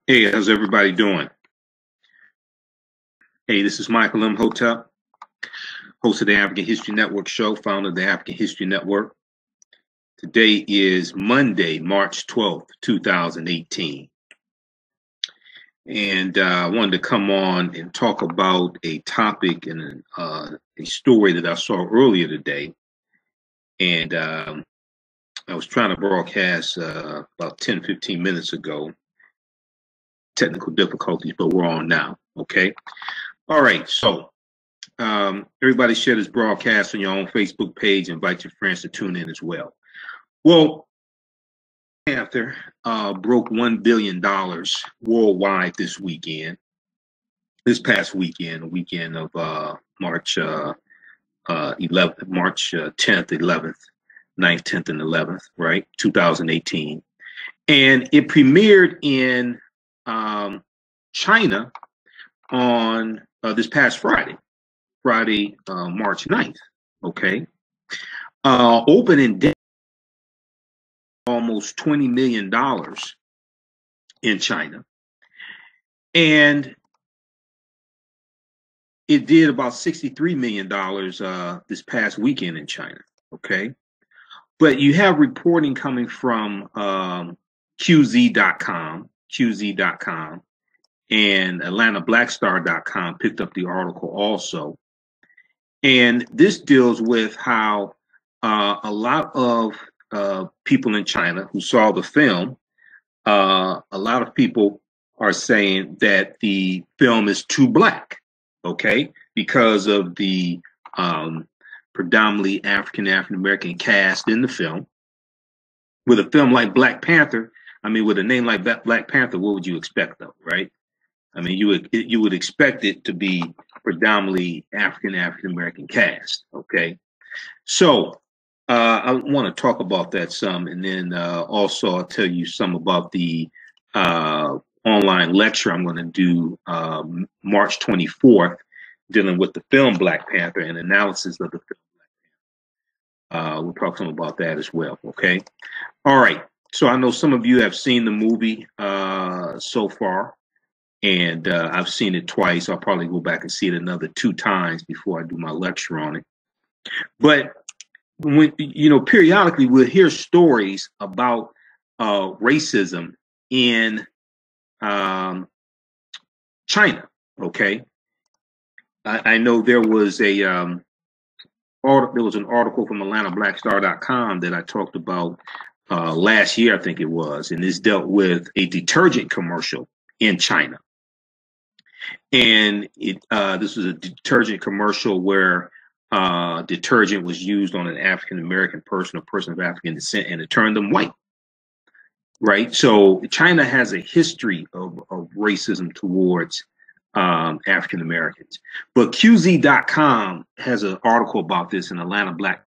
Hey, how's everybody doing? Hey, this is Michael Imhotep, host of the African History Network show, founder of the African History Network. Today is Monday, March 12th, 2018. And I wanted to come on and talk about a topic and a story that I saw earlier today. And I was trying to broadcast about 10, 15 minutes ago. Technical difficulties, but we're on now. Okay. All right. So everybody share this broadcast on your own Facebook page. Invite your friends to tune in as well. Well, Panther broke $1 billion worldwide this past weekend, the weekend of March 11th, March 10th, 11th, 9th, 10th, and 11th, right? 2018. And it premiered in China on this past Friday, March 9th. Okay. Opening day almost $20 million in China. And it did about $63 million this past weekend in China. Okay. But you have reporting coming from QZ.com, and AtlantaBlackStar.com picked up the article also. And this deals with how a lot of people in China who saw the film, a lot of people are saying that the film is too black, okay, because of the predominantly African-American cast in the film. With a film like Black Panther, I mean, with a name like Black Panther, what would you expect, though, right? I mean, you would expect it to be predominantly African-American cast, okay? So I want to talk about that some, and then also I'll tell you some about the online lecture I'm going to do March 24th, dealing with the film Black Panther and analysis of the film Black Panther. We'll talk some about that as well, okay? All right, so I know some of you have seen the movie so far, and I've seen it twice. I'll probably go back and see it another 2 times before I do my lecture on it. But when periodically we'll hear stories about racism in China. Okay, I know there was an article from AtlantaBlackStar.com that I talked about last year, I think it was, and this dealt with a detergent commercial in China. And this was a detergent commercial where detergent was used on an African-American person, a person of African descent, and it turned them white. Right. So China has a history of racism towards African Americans. But QZ.com has an article about this, and AtlantaBlack.com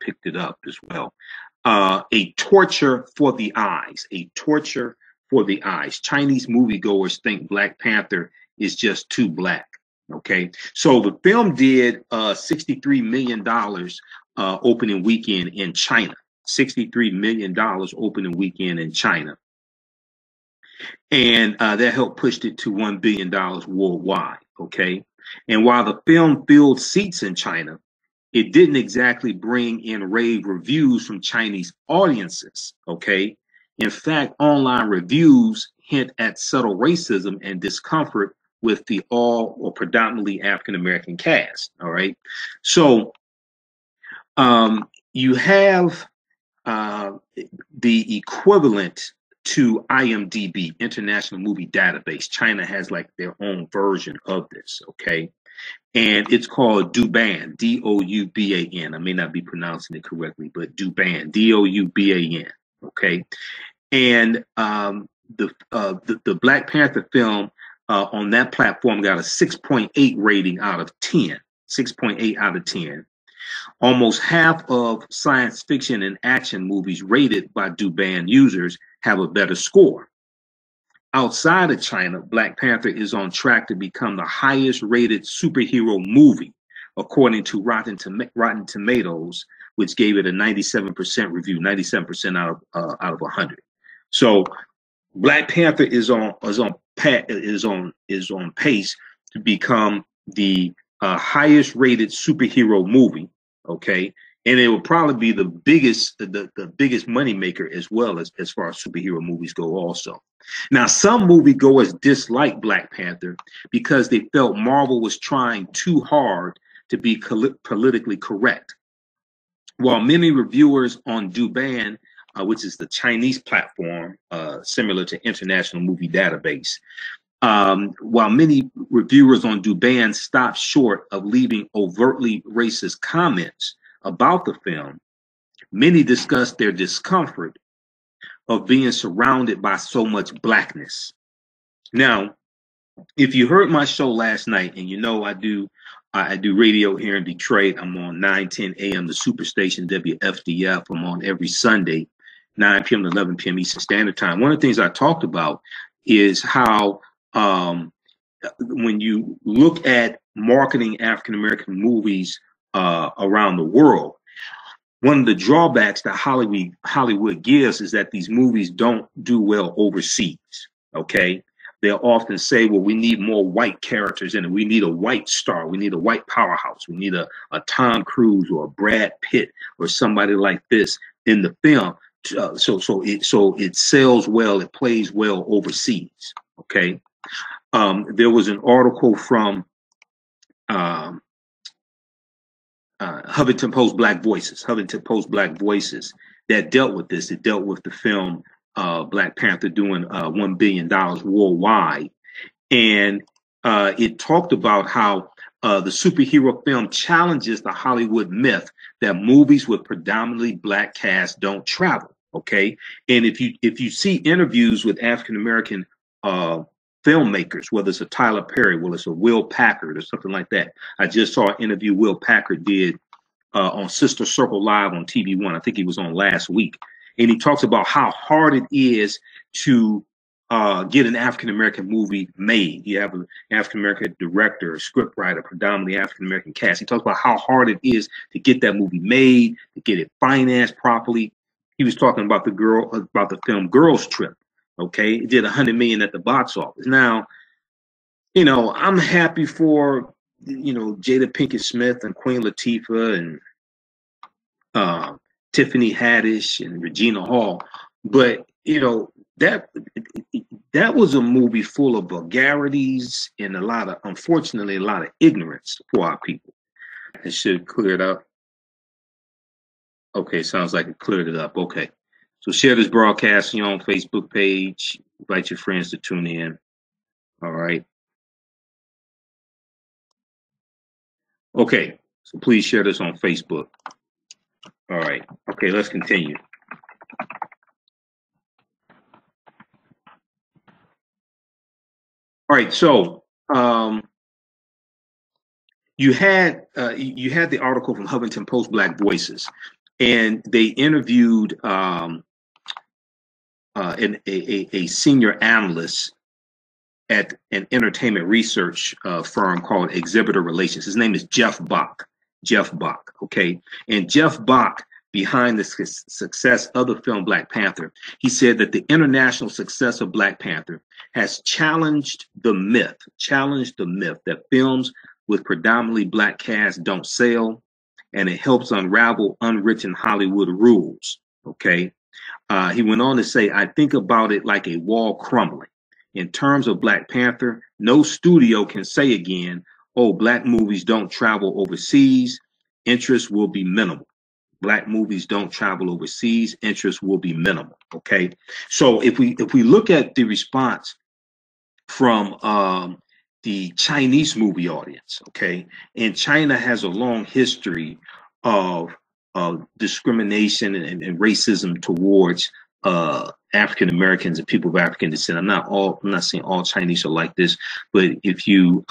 picked it up as well. A torture for the eyes, a torture for the eyes. Chinese moviegoers think Black Panther is just too black. Okay, so the film did $63 million opening weekend in China. $63 million opening weekend in China. And that helped push it to $1 billion worldwide. Okay, and while the film filled seats in China, it didn't exactly bring in rave reviews from Chinese audiences. Okay, in fact, online reviews hint at subtle racism and discomfort with the all or predominantly African-American cast. All right. So you have the equivalent to IMDb, International Movie Database. China has like their own version of this. Okay. And it's called Douban, D-O-U-B-A-N. I may not be pronouncing it correctly, but Douban, D-O-U-B-A-N. Okay. And the Black Panther film on that platform got a 6.8 rating out of 10. 6.8 out of 10. Almost half of science fiction and action movies rated by Douban users have a better score. Outside of China, Black Panther is on track to become the highest rated superhero movie, according to Rotten Tomatoes, which gave it a 97% review, 97% out of 100. So Black Panther is on pace to become the highest rated superhero movie. Okay, and it will probably be the biggest money maker as well as far as superhero movies go. Also, now some moviegoers dislike Black Panther because they felt Marvel was trying too hard to be politically correct. While many reviewers on Douban, which is the Chinese platform similar to International Movie Database, while many reviewers on Douban stopped short of leaving overtly racist comments about the film, many discussed their discomfort of being surrounded by so much blackness. Now, if you heard my show last night, and you know I do radio here in Detroit. I'm on 9:10 a.m. the Superstation WFDF. I'm on every Sunday, 9 p.m. to 11 p.m. Eastern Standard Time. One of the things I talked about is how when you look at marketing African American movies around the world, one of the drawbacks that Hollywood gives is that these movies don't do well overseas. Okay, they'll often say, well, we need more white characters in it. We need a white star. We need a white powerhouse. We need a Tom Cruise or a Brad Pitt or somebody like this in the film. So it sells well. It plays well overseas. Okay. There was an article from Huffington Post Black Voices that dealt with this. It dealt with the film Black Panther doing $1 billion worldwide. And it talked about how the superhero film challenges the Hollywood myth that movies with predominantly black casts don't travel. Okay. And if you see interviews with African American filmmakers, whether it's a Tyler Perry, whether it's a Will Packard or something like that. I just saw an interview Will Packard did on Sister Circle Live on TV1. I think he was on last week. And he talks about how hard it is to get an African American movie made. You have an African American director, a script writer, predominantly African American cast. He talks about how hard it is to get that movie made, to get it financed properly. He was talking about the film Girls Trip. Okay, it did $100 million at the box office. Now, I'm happy for Jada Pinkett Smith and Queen Latifah and Tiffany Haddish and Regina Hall, but that was a movie full of vulgarities and unfortunately a lot of ignorance for our people. It should clear it up. Okay, sounds like it cleared it up. Okay. So share this broadcast on your own Facebook page. Invite your friends to tune in. All right. Okay. So please share this on Facebook. All right. Okay, let's continue. All right. So you had the article from Huffington Post Black Voices, and they interviewed a senior analyst at an entertainment research firm called Exhibitor Relations. His name is Jeff Bach. Okay. And Jeff Bach, behind the success of the film Black Panther, he said that the international success of Black Panther has challenged the myth that films with predominantly black casts don't sell, and it helps unravel unwritten Hollywood rules. Okay. He went on to say, I think about it like a wall crumbling. In terms of Black Panther, no studio can say again, oh, black movies don't travel overseas, interest will be minimal. Black movies don't travel overseas, interest will be minimal. Okay. So if we look at the response from the Chinese movie audience, okay, and China has a long history of discrimination and racism towards African Americans and people of African descent. I'm not saying all Chinese are like this, but if you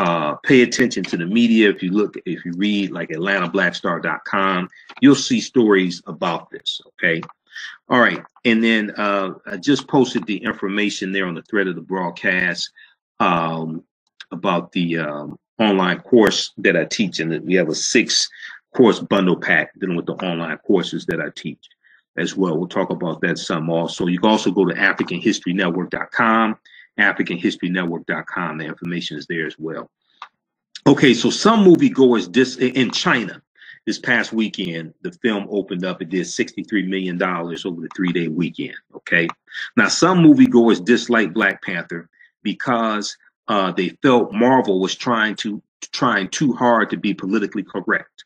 pay attention to the media, if you read like AtlantaBlackStar.com, you'll see stories about this. Okay. All right. And then I just posted the information there on the thread of the broadcast about the online course that I teach, and that we have a 6-course bundle pack dealing with the online courses that I teach. as well. We'll talk about that some also. You can also go to AfricanHistoryNetwork.com, AfricanHistoryNetwork.com. The information is there as well. Okay, so some moviegoers in China this past weekend, the film opened up. It did $63 million over the 3-day weekend. Okay, now some moviegoers disliked Black Panther because they felt Marvel was trying too hard to be politically correct.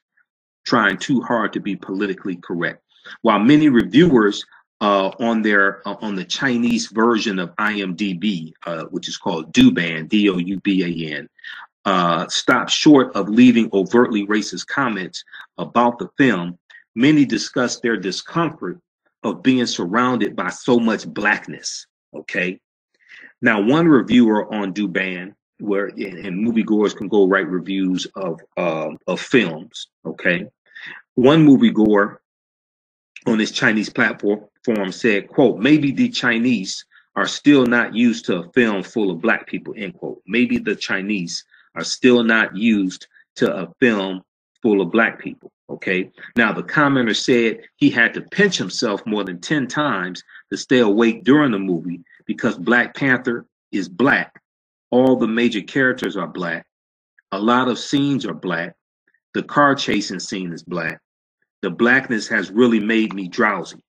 While many reviewers on the Chinese version of IMDb, which is called Douban, Douban, stopped short of leaving overtly racist comments about the film, many discussed their discomfort of being surrounded by so much blackness. Okay. Now, one reviewer on Douban, and moviegoers can go write reviews of films. Okay. One moviegoer on this Chinese platform said, quote, maybe the Chinese are still not used to a film full of Black people, end quote. Maybe the Chinese are still not used to a film full of Black people. Okay. Now, the commenter said he had to pinch himself more than 10 times to stay awake during the movie because Black Panther is Black. All the major characters are Black. A lot of scenes are Black. The car chasing scene is Black. The blackness has really made me drowsy.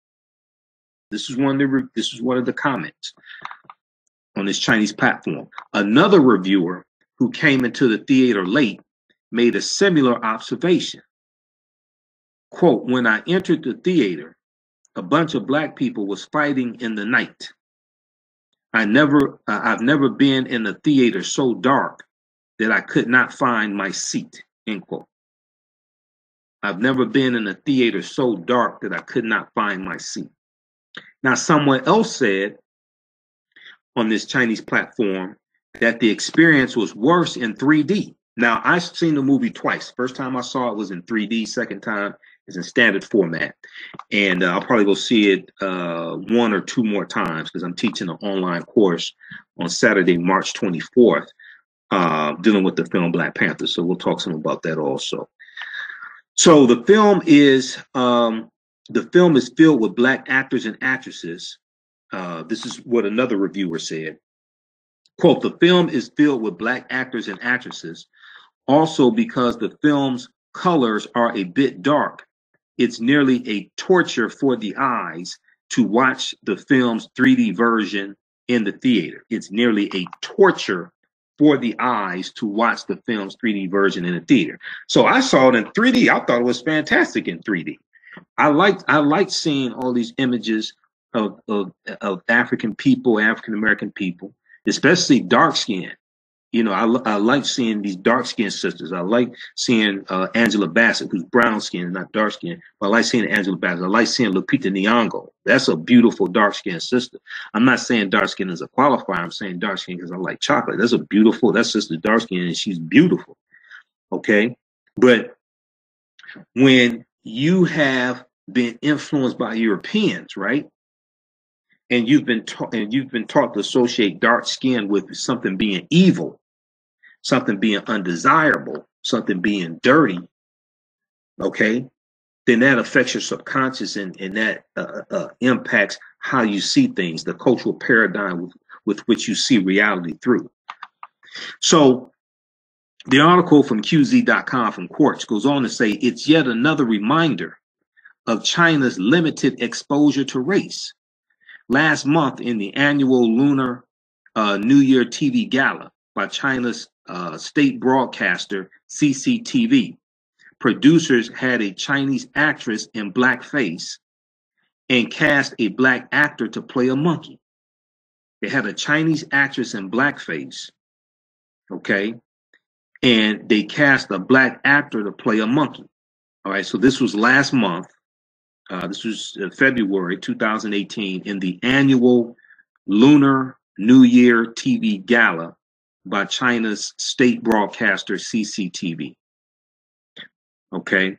This is one of the comments on this Chinese platform. Another reviewer who came into the theater late made a similar observation. Quote, when I entered the theater, a bunch of Black people was fighting in the night. I've never been in a theater so dark that I could not find my seat, end quote. I've never been in a theater so dark that I could not find my seat. Now, someone else said on this Chinese platform that the experience was worse in 3D. Now, I've seen the movie twice. First time I saw it was in 3D. Second time is in standard format. And I'll probably go see it 1 or 2 more times because I'm teaching an online course on Saturday, March 24th, dealing with the film Black Panther. So we'll talk some about that also. So the film is filled with Black actors and actresses. This is what another reviewer said. Quote, the film is filled with Black actors and actresses. Also because the film's colors are a bit dark. It's nearly a torture for the eyes to watch the film's 3D version in the theater. It's nearly a torture for the eyes to watch the film's 3D version in the theater. So I saw it in 3D. I thought it was fantastic in 3D. I liked seeing all these images of African people, African American people, especially dark skin. You know, I like seeing these dark skinned sisters. I like seeing Angela Bassett, who's brown skinned, not dark skinned. But I like seeing Angela Bassett. I like seeing Lupita Nyong'o. That's a beautiful dark skinned sister. I'm not saying dark skin is a qualifier. I'm saying dark skin because I like chocolate. That sister's dark skinned and she's beautiful. Okay, but when you have been influenced by Europeans, right? And you've been taught to associate dark skin with something being evil, something being undesirable, something being dirty, okay? Then that affects your subconscious and that impacts how you see things, the cultural paradigm with which you see reality through. So the article from QZ.com from Quartz goes on to say it's yet another reminder of China's limited exposure to race. Last month, in the annual Lunar New Year TV Gala by China's state broadcaster CCTV, producers had a Chinese actress in blackface and cast a Black actor to play a monkey. They had a Chinese actress in blackface, okay, and they cast a Black actor to play a monkey. All right, so this was last month. This was February 2018 in the annual Lunar New Year TV Gala by China's state broadcaster CCTV. Okay.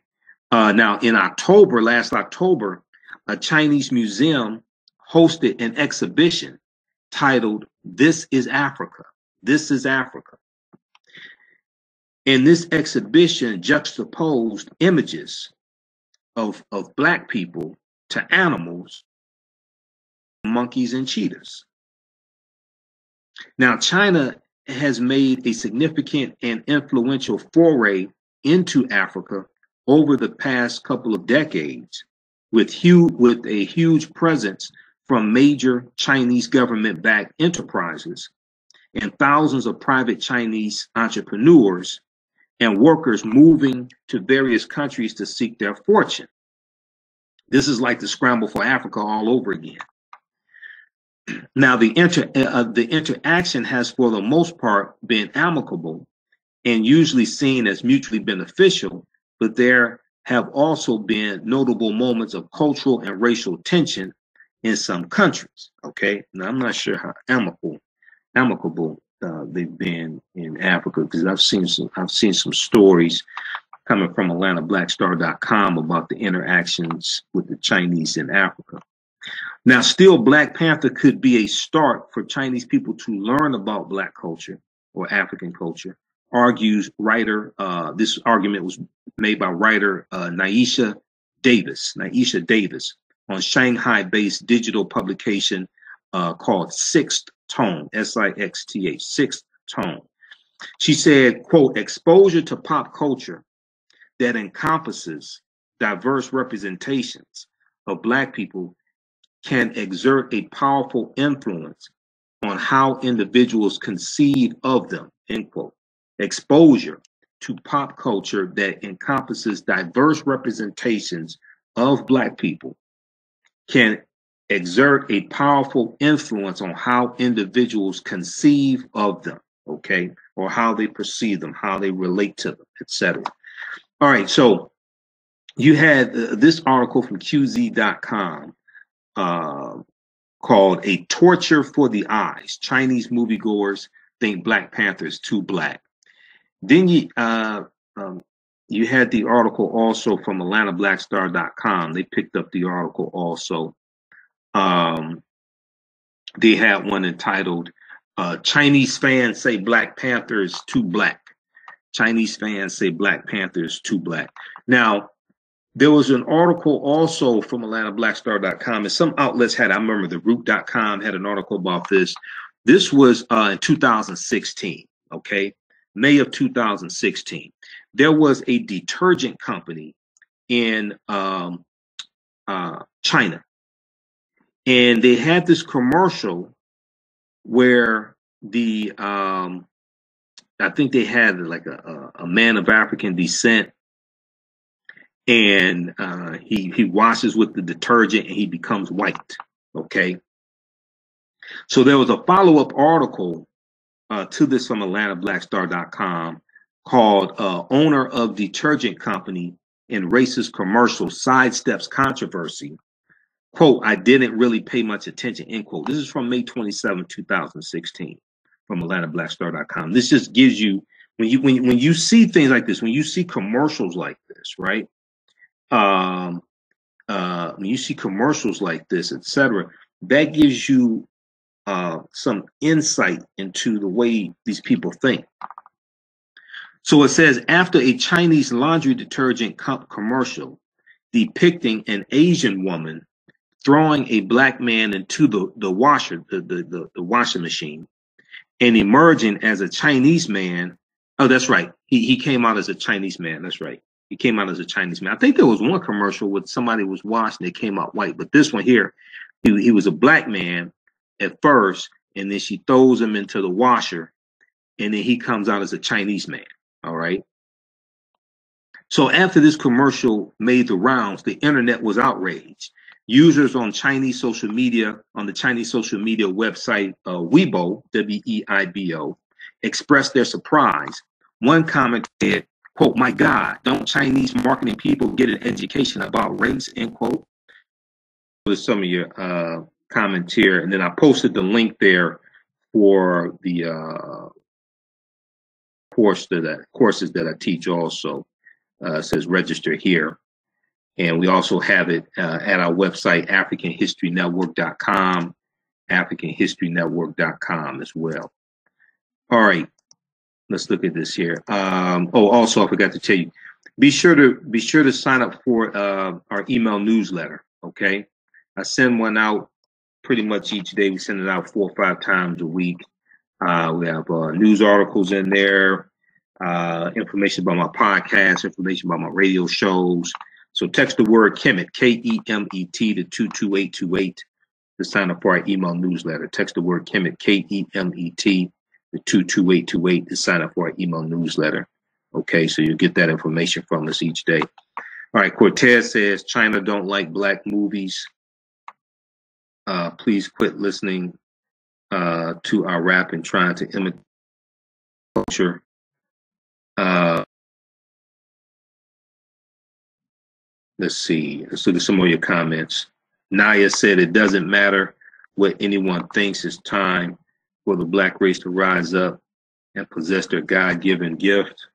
Now in last October, a Chinese museum hosted an exhibition titled "This is Africa." This is Africa. In this exhibition juxtaposed images of Black people to animals, monkeys and cheetahs. Now, China has made a significant and influential foray into Africa over the past couple of decades, with a huge presence from major Chinese government-backed enterprises and thousands of private Chinese entrepreneurs and workers moving to various countries to seek their fortune. This is like the scramble for Africa all over again. Now, the interaction has, for the most part, been amicable and usually seen as mutually beneficial, but there have also been notable moments of cultural and racial tension in some countries. Okay, now I'm not sure how amicable they've been in Africa, because I've seen some stories coming from AtlantaBlackStar.com about the interactions with the Chinese in Africa. Now, still, Black Panther could be a start for Chinese people to learn about Black culture or African culture, argues writer. This argument was made by writer Naysayers Davis on Shanghai-based digital publication called Sixth Tone, SIXTH, Sixth Tone. She said, quote, exposure to pop culture that encompasses diverse representations of Black people can exert a powerful influence on how individuals conceive of them, end quote. Exposure to pop culture that encompasses diverse representations of Black people can exert a powerful influence on how individuals conceive of them, okay, or how they perceive them, how they relate to them, etc. All right, so you had this article from QZ.com called "A Torture for the Eyes: Chinese Moviegoers Think Black Panther is Too Black." Then you had the article also from AtlantaBlackStar.com. They picked up the article also. They had one entitled "Chinese Fans Say Black Panther is Too Black." Chinese fans say Black Panther is too black. Now, there was an article also from AtlantaBlackStar.com, and some outlets had, I remember the Root.com had an article about this. This was in 2016, okay? May of 2016. There was a detergent company in China, and they had this commercial where the I think they had like a man of African descent, and he washes with the detergent and he becomes white. Okay, so there was a follow-up article to this from AtlantaBlackStar.com called "Owner of Detergent Company in Racist Commercial Sidesteps Controversy." Quote, "I didn't really pay much attention," end quote. This is from May 27, 2016, from AtlantaBlackStar.com. This just gives you, when you see things like this, when you see commercials like this, right? When you see commercials like this, etc., that gives you some insight into the way these people think. So it says, after a Chinese laundry detergent commercial depicting an Asian woman throwing a Black man into the washing machine and emerging as a Chinese man. Oh, that's right. He came out as a Chinese man. That's right. He came out as a Chinese man. I think there was one commercial where somebody was washed and they came out white, but this one here, he was a Black man at first, and then she throws him into the washer, and then he comes out as a Chinese man. All right. So after this commercial made the rounds, the internet was outraged. Users on Chinese social media, on the Chinese social media website Weibo, W-E-I-B-O, expressed their surprise. One comment said, quote, "My God, don't Chinese marketing people get an education about race," end quote. With some of your comments here, and then I posted the link there for the courses that I teach also. It says register here. And we also have it at our website, AfricanHistoryNetwork.com, AfricanHistoryNetwork.com as well. All right, let's look at this here. Also, I forgot to tell you, be sure to sign up for our email newsletter. Okay, I send one out pretty much each day. We send it out 4 or 5 times a week. We have news articles in there, information about my podcast, information about my radio shows. So text the word Kemet, Kemet, to 22828 to sign up for our email newsletter. Text the word Kemet, Kemet, to 22828 to sign up for our email newsletter. Okay, so you'll get that information from us each day. All right, Cortez says China don't like black movies. Please quit listening to our rap and trying to imitate culture. Let's see. Let's look at some of your comments. Naya said it doesn't matter what anyone thinks. It's time for the black race to rise up and possess their God-given gift.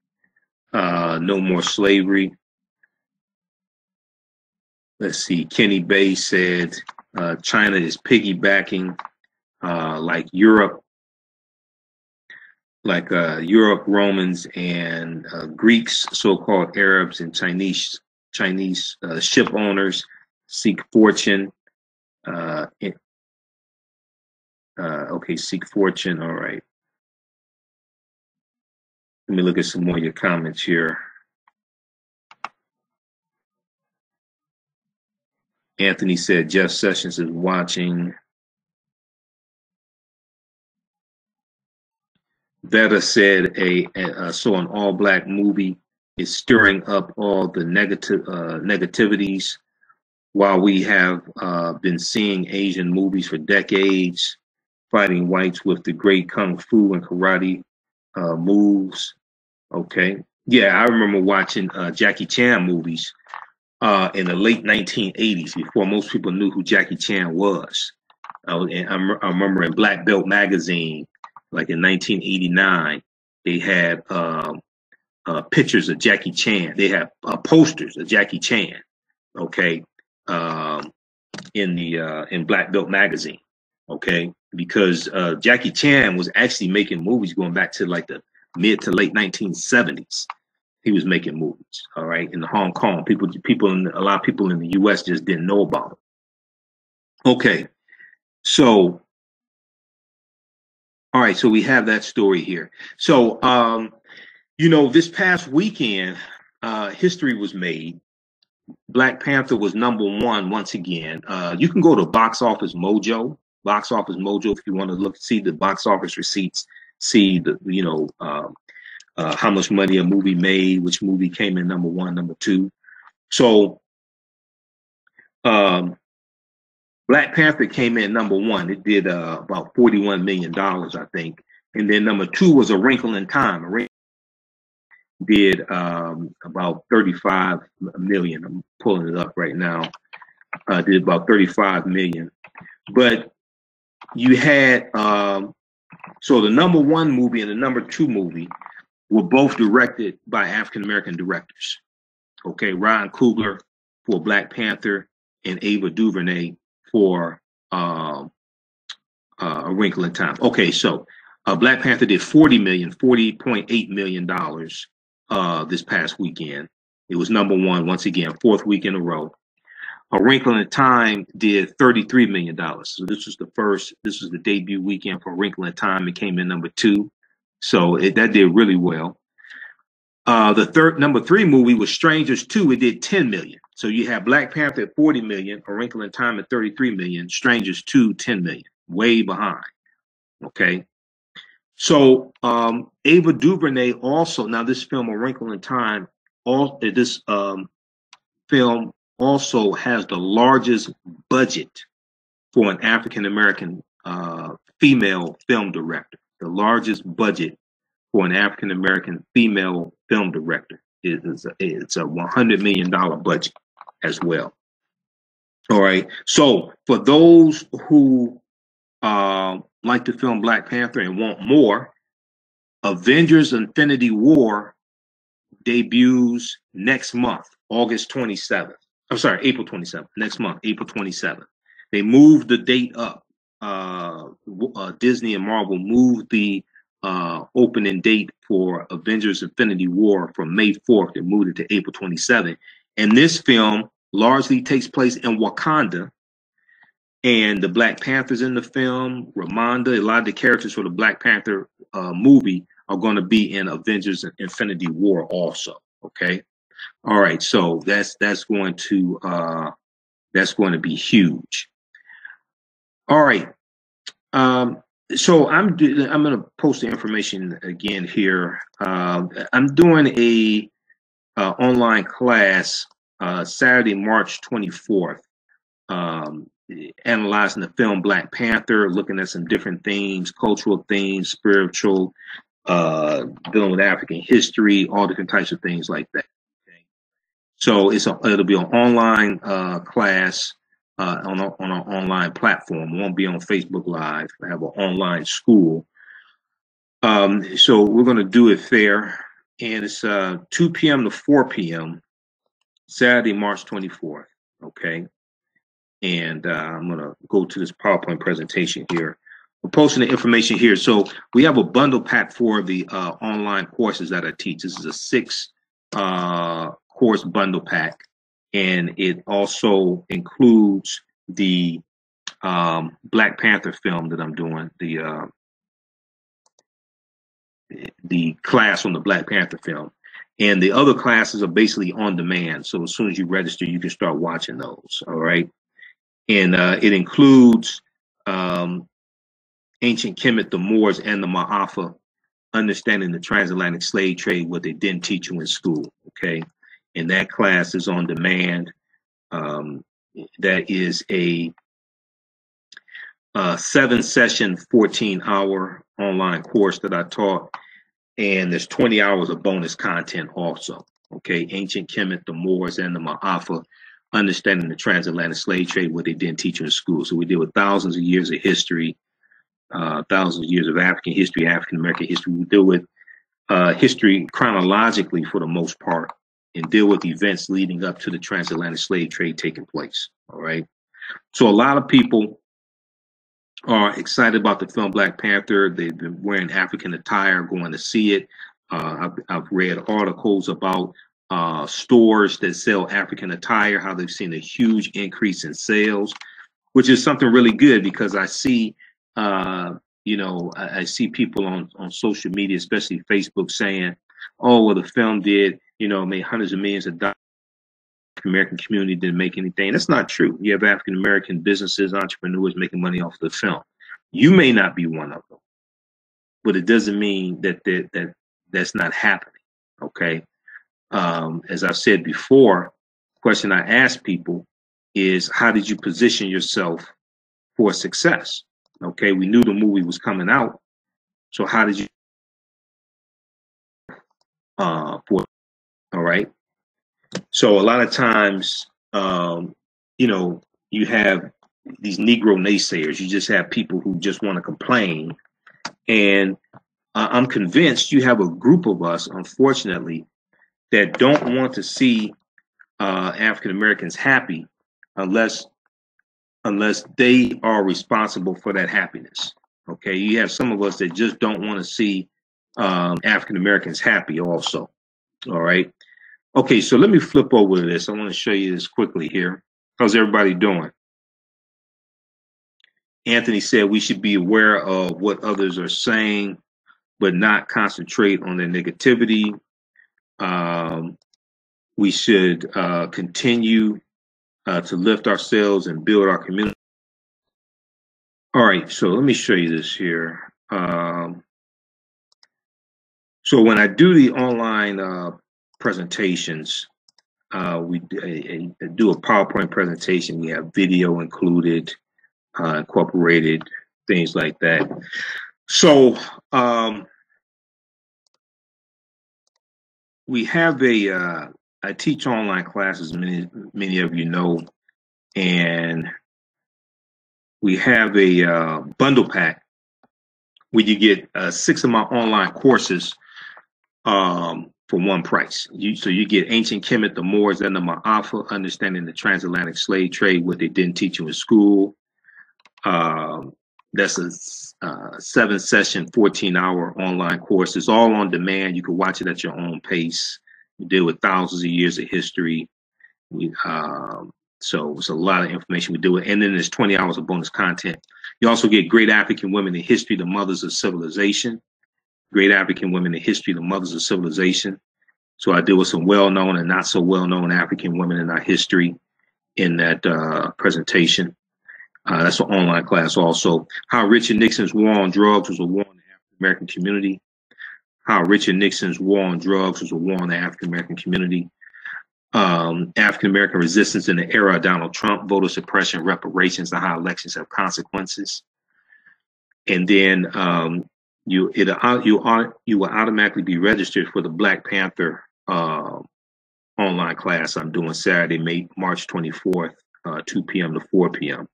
No more slavery. Let's see. Kenny Bay said China is piggybacking like Europe, Romans and Greeks, so-called Arabs and Chinese ship owners seek fortune. Okay, seek fortune. All right. Let me look at some more of your comments here. Anthony said Jeff Sessions is watching. Veta said so an all-black movie is stirring up all the negativities, while we have been seeing Asian movies for decades, fighting whites with the great kung fu and karate moves. Okay, yeah, I remember watching Jackie Chan movies in the late 1980s, before most people knew who Jackie Chan was. And I remember in Black Belt magazine, like in 1989, they had pictures of Jackie Chan. They had posters of Jackie Chan. Okay, in Black Belt magazine. Okay, because Jackie Chan was actually making movies going back to like the mid to late 1970s. He was making movies, all right, in Hong Kong. A lot of people in the U.S. just didn't know about him. Okay, so, all right, so we have that story here. So, this past weekend, history was made. Black Panther was #1 once again. You can go to Box Office Mojo, if you want to see the box office receipts, see the how much money a movie made, which movie came in #1, #2. So Black Panther came in #1. It did about $41 million, I think. And then #2 was A Wrinkle in Time. A Wrinkle did about 35 million. I'm pulling it up right now. Did about 35 million. But you had so the #1 movie and the #2 movie were both directed by African American directors. Okay, Ryan Coogler for Black Panther and Ava DuVernay for A Wrinkle in Time. Okay, so Black Panther did $40.8 million this past weekend. It was #1 once again, 4th week in a row. A Wrinkle in Time did $33 million. So this was the debut weekend for A Wrinkle in Time. It came in #2. So that did really well. The #3 movie was Strangers 2. It did 10 million. So you have Black Panther at 40 million, A Wrinkle in Time at 33 million, Strangers 2, 10 million, way behind. Okay. So Ava DuVernay also, now this film, A Wrinkle in Time, this film also has the largest budget for an African American female film director. The largest budget for an African American female film director it's a $100 million budget as well. All right. So for those who like the film Black Panther and want more, Avengers Infinity War debuts next month, August 27th. I'm sorry, April 27th. Next month, April 27th. They moved the date up. Disney and Marvel moved the opening date for Avengers Infinity War from May 4th. They moved it to April 27th. And this film largely takes place in Wakanda, and the Black Panthers in the film, Ramonda, a lot of the characters for the Black Panther movie are going to be in Avengers Infinity War also. Okay. All right. So that's going to be huge. All right. So I'm going to post the information again here. I'm doing a online class Saturday, March 24th. Analyzing the film Black Panther, looking at some different themes, cultural themes, spiritual, dealing with African history, all different types of things like that. Okay. So it'll be an online class on an online platform. It won't be on Facebook Live. I have an online school. So we're going to do it there, and it's 2 p.m. to 4 p.m. Saturday, March 24th. Okay. And I'm going to go to this PowerPoint presentation here. We're posting the information here. So we have a bundle pack for the online courses that I teach. This is a 6-course bundle pack, and it also includes the Black Panther film that I'm doing, the class on the Black Panther film. And the other classes are basically on demand. So as soon as you register, you can start watching those. All right. And it includes ancient Kemet, the Moors, and the Ma'afa, understanding the transatlantic slave trade, what they didn't teach you in school. Okay. And that class is on demand. That is a 7-session, 14-hour online course that I taught. And there's 20 hours of bonus content also. Okay. Ancient Kemet, the Moors, and the Ma'afa, understanding the transatlantic slave trade, what they didn't teach you in school. So we deal with thousands of years of history, thousands of years of African history, African American history. We deal with history chronologically for the most part, and deal with events leading up to the transatlantic slave trade taking place. All right. So a lot of people are excited about the film Black Panther. They've been wearing African attire, going to see it. I've read articles about stores that sell African attire, how they've seen a huge increase in sales, which is something really good, because I see, I see people on social media, especially Facebook, saying, oh, well, the film did, made hundreds of millions of dollars. The American community didn't make anything. That's not true. You have African American businesses, entrepreneurs making money off the film. You may not be one of them, but it doesn't mean that's not happening. Okay. As I've said before, the question I ask people is, how did you position yourself for success? Okay, we knew the movie was coming out, so how did you for all right? So a lot of times, you have these Negro naysayers. You just have people who just want to complain, and I'm convinced you have a group of us, unfortunately, that don't want to see African Americans happy unless they are responsible for that happiness. Okay, you have some of us that just don't want to see African Americans happy also. All right. Okay, so let me flip over to this. I want to show you this quickly here. How's everybody doing? Anthony said we should be aware of what others are saying, but not concentrate on their negativity. We should continue to lift ourselves and build our community. All right, so let me show you this here. So when I do the online presentations, we do a PowerPoint presentation. We have video included, incorporated, things like that. So we have I teach online classes, many of you know, and we have a bundle pack where you get 6 of my online courses for one price. So you get Ancient Kemet, the Moors, and the Ma'afa, understanding the transatlantic slave trade, what they didn't teach you in school. That's a 7-session, 14-hour online course. It's all on demand. You can watch it at your own pace. We deal with thousands of years of history. So it's a lot of information we do it. And then there's 20 hours of bonus content. You also get Great African Women in History, the Mothers of Civilization. Great African Women in History, the Mothers of Civilization. So I deal with some well-known and not so well-known African women in our history in that presentation. That's an online class also. How Richard Nixon's war on drugs was a war on the African-American community. How Richard Nixon's war on drugs was a war on the African-American community. African-American resistance in the era of Donald Trump, voter suppression, reparations, and how elections have consequences. And then you will automatically be registered for the Black Panther online class I'm doing Saturday, March 24th, 2 p.m. to 4 p.m.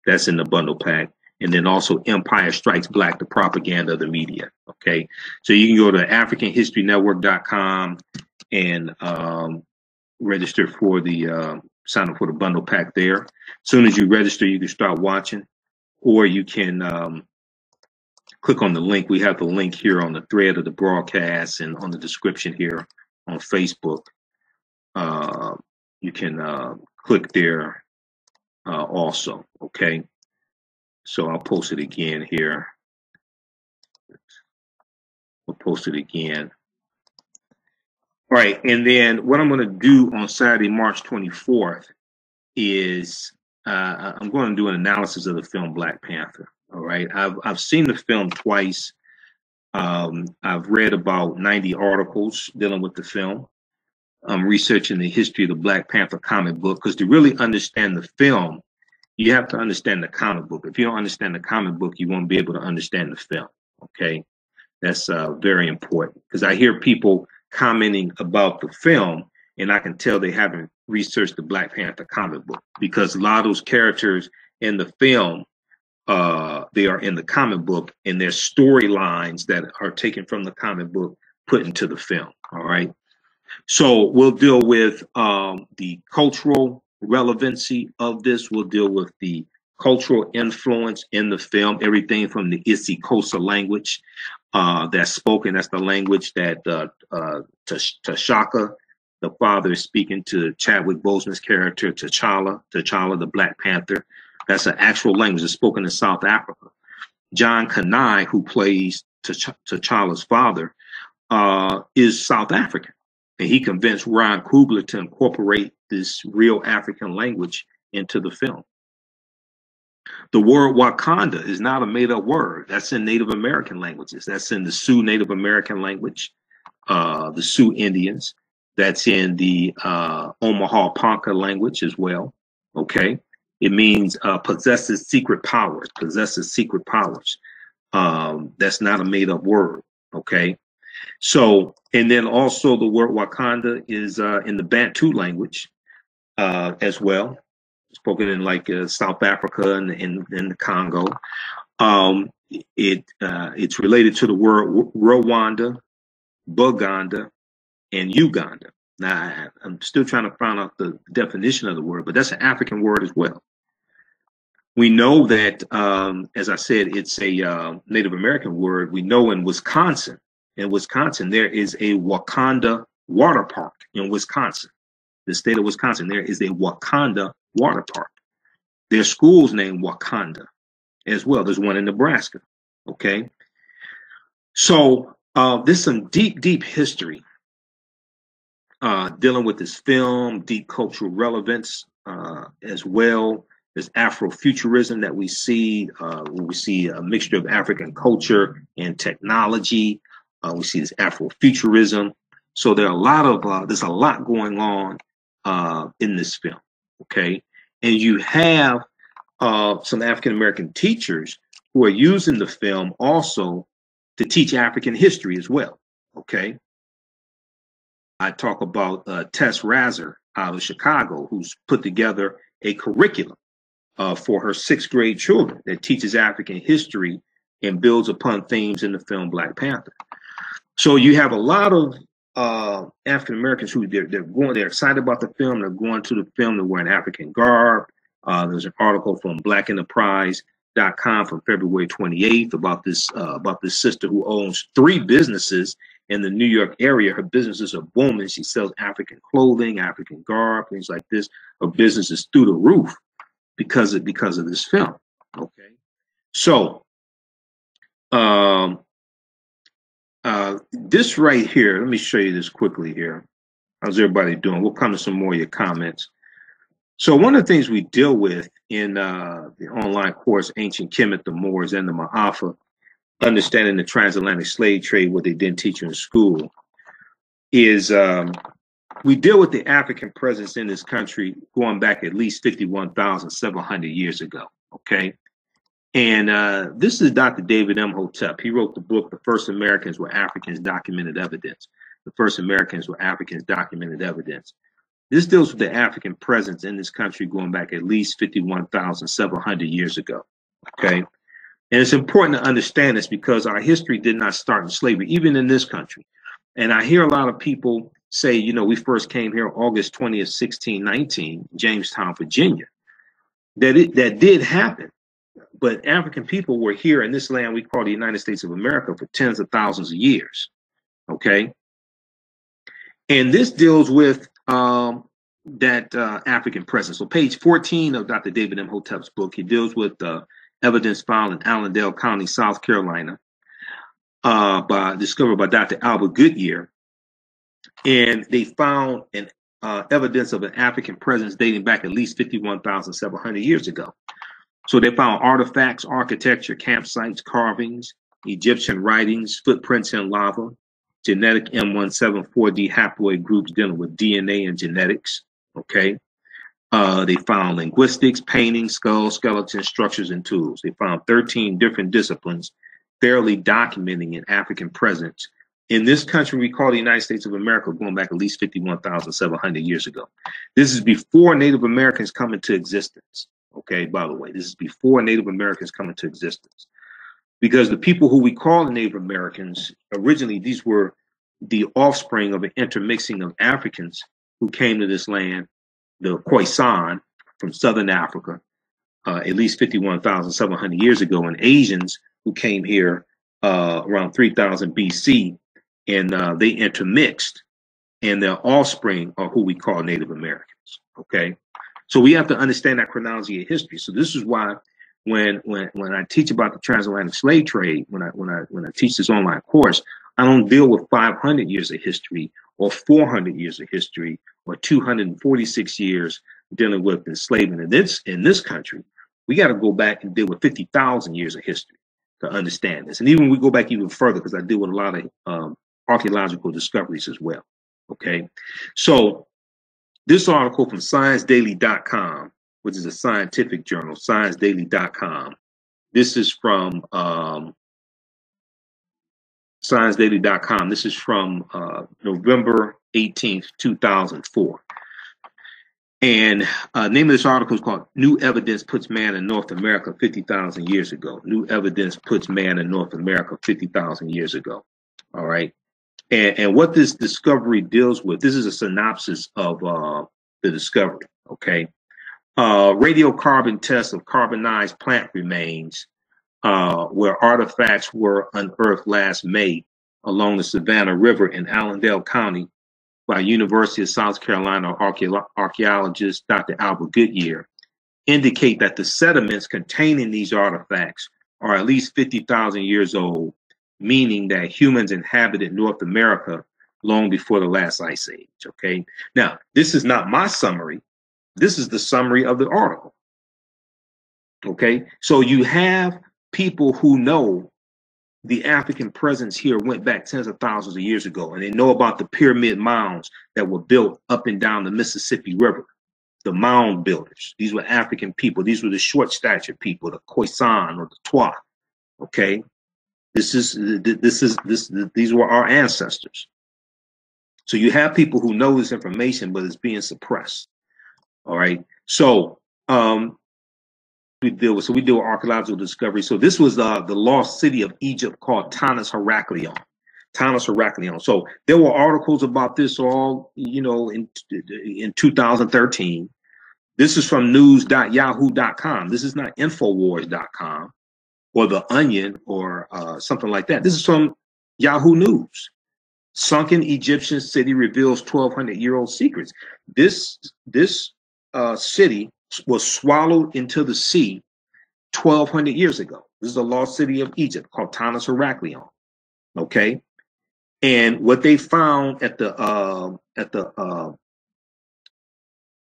That's in the bundle pack. And then also Empire Strikes Black, the propaganda of the media. Okay, so you can go to AfricanHistoryNetwork.com and register for the sign up for the bundle pack there. As soon as you register, you can start watching, or you can click on the link. We have the link here on the thread of the broadcast and on the description here on Facebook. You can click there also. Okay, so I'll post it again here. I'll post it again. All right, and then what I'm going to do on Saturday, March 24th is I'm going to do an analysis of the film Black Panther. All right, I've seen the film twice. I've read about 90 articles dealing with the film. I'm researching the history of the Black Panther comic book, because to really understand the film, you have to understand the comic book. If you don't understand the comic book, you won't be able to understand the film. Okay, that's very important, because I hear people commenting about the film, and I can tell they haven't researched the Black Panther comic book, because a lot of those characters in the film, they are in the comic book, and there's storylines that are taken from the comic book put into the film. All right. So we'll deal with the cultural relevancy of this. We'll deal with the cultural influence in the film, everything from the Isikosa language that's spoken. That's the language that T'Chaka, the father, is speaking to Chadwick Boseman's character, T'Challa, the Black Panther. That's an actual language that's spoken in South Africa. John Kanai, who plays T'Challa's father, is South African. And he convinced Ryan Coogler to incorporate this real African language into the film. The word Wakanda is not a made-up word. That's in Native American languages. That's in the Sioux Native American language, the Sioux Indians. That's in the Omaha Ponca language as well. Okay, it means possesses secret powers. Possesses secret powers. That's not a made-up word. Okay. So, and then also the word Wakanda is in the Bantu language as well, spoken in like South Africa and in the Congo. It's related to the word Rwanda, Buganda, and Uganda. Now, I'm still trying to find out the definition of the word, but that's an African word as well. We know that, as I said, it's a Native American word. We know in Wisconsin, there is a Wakanda water park in Wisconsin. The state of Wisconsin, there is a Wakanda water park. There's schools named Wakanda as well. There's one in Nebraska. Okay. So there's some deep history dealing with this film, deep cultural relevance as well. There's Afrofuturism that we see. We see a mixture of African culture and technology. We see this Afrofuturism. So there are a lot of there's a lot going on in this film. Okay, and you have some African American teachers who are using the film also to teach African history as well. Okay, I talk about Tess Razor out of Chicago, who's put together a curriculum for her 6th grade children that teaches African history and builds upon themes in the film Black Panther. So you have a lot of African Americans who they're excited about the film. They're going to the film. They're wearing African garb. There's an article from BlackEnterprise.com from February 28th about this sister who owns 3 businesses in the New York area. Her businesses are booming. She sells African clothing, African garb, things like this. Her business is through the roof because of this film. Okay, so this right here, let me show you this quickly here. How's everybody doing? We'll come to some more of your comments. So one of the things we deal with in the online course, Ancient Kemet, the Moors, and the Ma'afa, understanding the transatlantic slave trade, what they didn't teach you in school, is we deal with the African presence in this country going back at least 51,700 years ago, okay? And this is Dr. David Imhotep. He wrote the book, The First Americans Were Africans, Documented Evidence. The First Americans Were Africans, Documented Evidence. This deals with the African presence in this country going back at least 51,700 years ago, okay? And it's important to understand this because our history did not start in slavery, even in this country. And I hear a lot of people say, you know, we first came here August 20th, 1619, Jamestown, Virginia. That did happen. But African people were here in this land we call the United States of America for tens of thousands of years, okay? And this deals with that African presence. So page 14 of Dr. David Imhotep's book, he deals with evidence found in Allendale County, South Carolina, discovered by Dr. Albert Goodyear. And they found an evidence of an African presence dating back at least 51,700 years ago. So they found artifacts, architecture, campsites, carvings, Egyptian writings, footprints in lava, genetic M174D haploid groups dealing with DNA and genetics, okay? They found linguistics, paintings, skulls, skeletons, structures, and tools. They found 13 different disciplines fairly documenting an African presence in this country we call the United States of America going back at least 51,700 years ago. This is before Native Americans come into existence, okay, by the way. This is before Native Americans come into existence. Because the people who we call the Native Americans, originally these were the offspring of an intermixing of Africans who came to this land, the Khoisan from Southern Africa, at least 51,700 years ago, and Asians who came here around 3000 BC, and they intermixed, and their offspring are who we call Native Americans, okay? So we have to understand that chronology of history. So this is why when I teach about the transatlantic slave trade, when I teach this online course, I don't deal with 500 years of history or 400 years of history or 246 years dealing with enslavement in this country. We got to go back and deal with 50,000 years of history to understand this. And even we go back even further because I deal with a lot of archaeological discoveries as well. Okay, so this article from ScienceDaily.com, which is a scientific journal, ScienceDaily.com. This is from ScienceDaily.com. This is from November 18th, 2004. And name of this article is called New Evidence Puts Man in North America 50,000 Years Ago. New Evidence Puts Man in North America 50,000 years ago. All right. And what this discovery deals with, this is a synopsis of the discovery. Okay. Radiocarbon tests of carbonized plant remains where artifacts were unearthed last May along the Savannah River in Allendale County by University of South Carolina archaeologist Dr. Albert Goodyear indicate that the sediments containing these artifacts are at least 50,000 years old, meaning that humans inhabited North America long before the last ice age, okay? Now, this is not my summary. This is the summary of the article, okay? So you have people who know the African presence here went back tens of thousands of years ago, and they know about the pyramid mounds that were built up and down the Mississippi River, the mound builders. These were African people. These were the short statured people, the Khoisan or the Twa, okay? These were our ancestors. So you have people who know this information, but it's being suppressed. All right. So we deal with archaeological discovery. So this was the lost city of Egypt called Tanis Heraklion. Tanis Heraklion. So there were articles about this all, you know, in 2013. This is from news.yahoo.com. This is not infowars.com or The Onion or something like that. This is from Yahoo News. Sunken Egyptian city reveals 1,200-year-old secrets. This city was swallowed into the sea 1,200 years ago. This is the lost city of Egypt called Tanis Heraklion. Okay, and what they found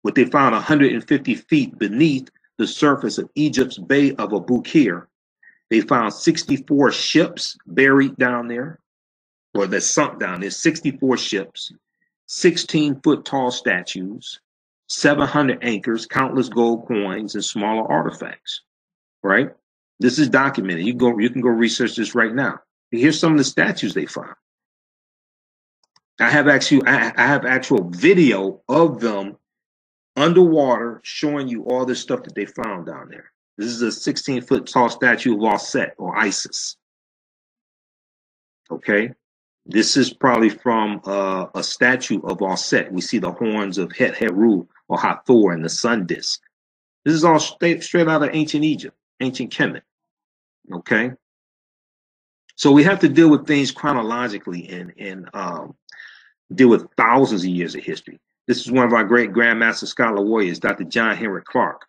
what they found 150 feet beneath the surface of Egypt's Bay of Abukir, they found 64 ships buried down there, or that sunk down there. 64 ships, 16-foot tall statues, 700 anchors, countless gold coins, and smaller artifacts. Right? This is documented. You can go research this right now. Here's some of the statues they found. I have actual video of them underwater showing you all this stuff that they found down there. This is a 16-foot tall statue of Set or Isis. Okay, this is probably from a statue of Set. We see the horns of Het Heru or Hathor and the sun disk. This is all straight out of ancient Egypt, ancient Kemet. Okay, so we have to deal with things chronologically and deal with thousands of years of history. This is one of our great Grandmaster Scholar Warriors, Dr. John Henry Clark,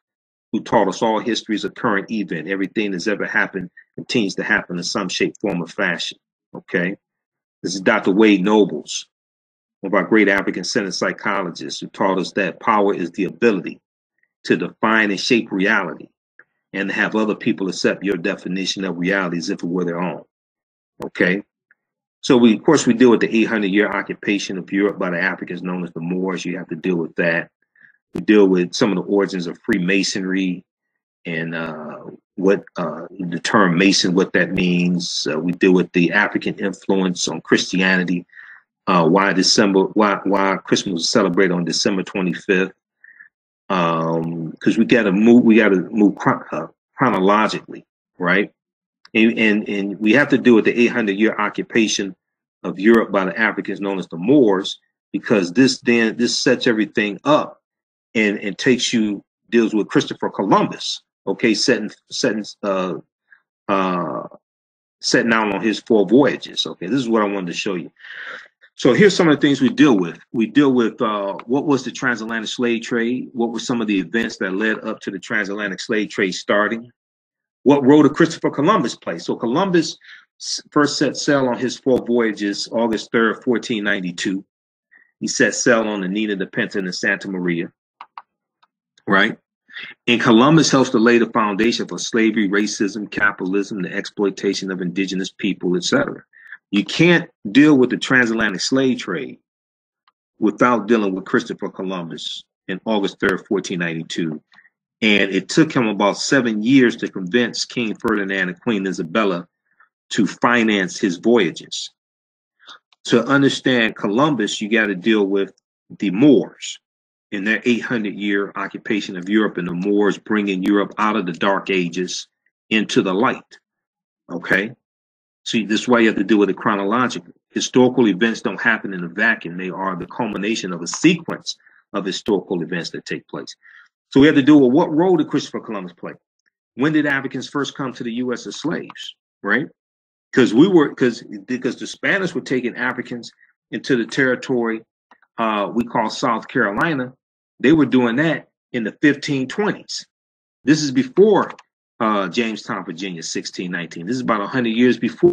who taught us all history is a current event. Everything that's ever happened continues to happen in some shape, form, or fashion. Okay. This is Dr. Wade Nobles, one of our great African-centered psychologists, who taught us that power is the ability to define and shape reality and to have other people accept your definition of reality as if it were their own. Okay. So of course, we deal with the 800-year occupation of Europe by the Africans known as the Moors. You have to deal with that. We deal with some of the origins of Freemasonry and what the term Mason, what that means. We deal with the African influence on Christianity. Why Christmas is celebrated on December 25th? Because we got to move chronologically, right? And we have to do with the 800-year occupation of Europe by the Africans known as the Moors, because this sets everything up and deals with Christopher Columbus, okay, setting out on his 4 voyages. Okay, this is what I wanted to show you. So here's some of the things we deal with. We deal with what was the transatlantic slave trade? What were some of the events that led up to the transatlantic slave trade starting? What role did Christopher Columbus play? So Columbus first set sail on his 4 voyages, August 3rd, 1492. He set sail on the Nina, the Panther, and the Santa Maria, right? And Columbus helps to lay the foundation for slavery, racism, capitalism, the exploitation of indigenous people, etc. You can't deal with the transatlantic slave trade without dealing with Christopher Columbus in August 3rd, 1492. And it took him about 7 years to convince King Ferdinand and Queen Isabella to finance his voyages. To understand Columbus, you got to deal with the Moors in their 800-year occupation of Europe, and the Moors bringing Europe out of the Dark Ages into the light. Okay? See, this is why you have to deal with it chronologically. Historical events don't happen in a vacuum. They are the culmination of a sequence of historical events that take place. So we have to do with what role did Christopher Columbus play? When did Africans first come to the U.S. as slaves, right? Because the Spanish were taking Africans into the territory we call South Carolina. They were doing that in the 1520s. This is before Jamestown, Virginia, 1619. This is about 100 years before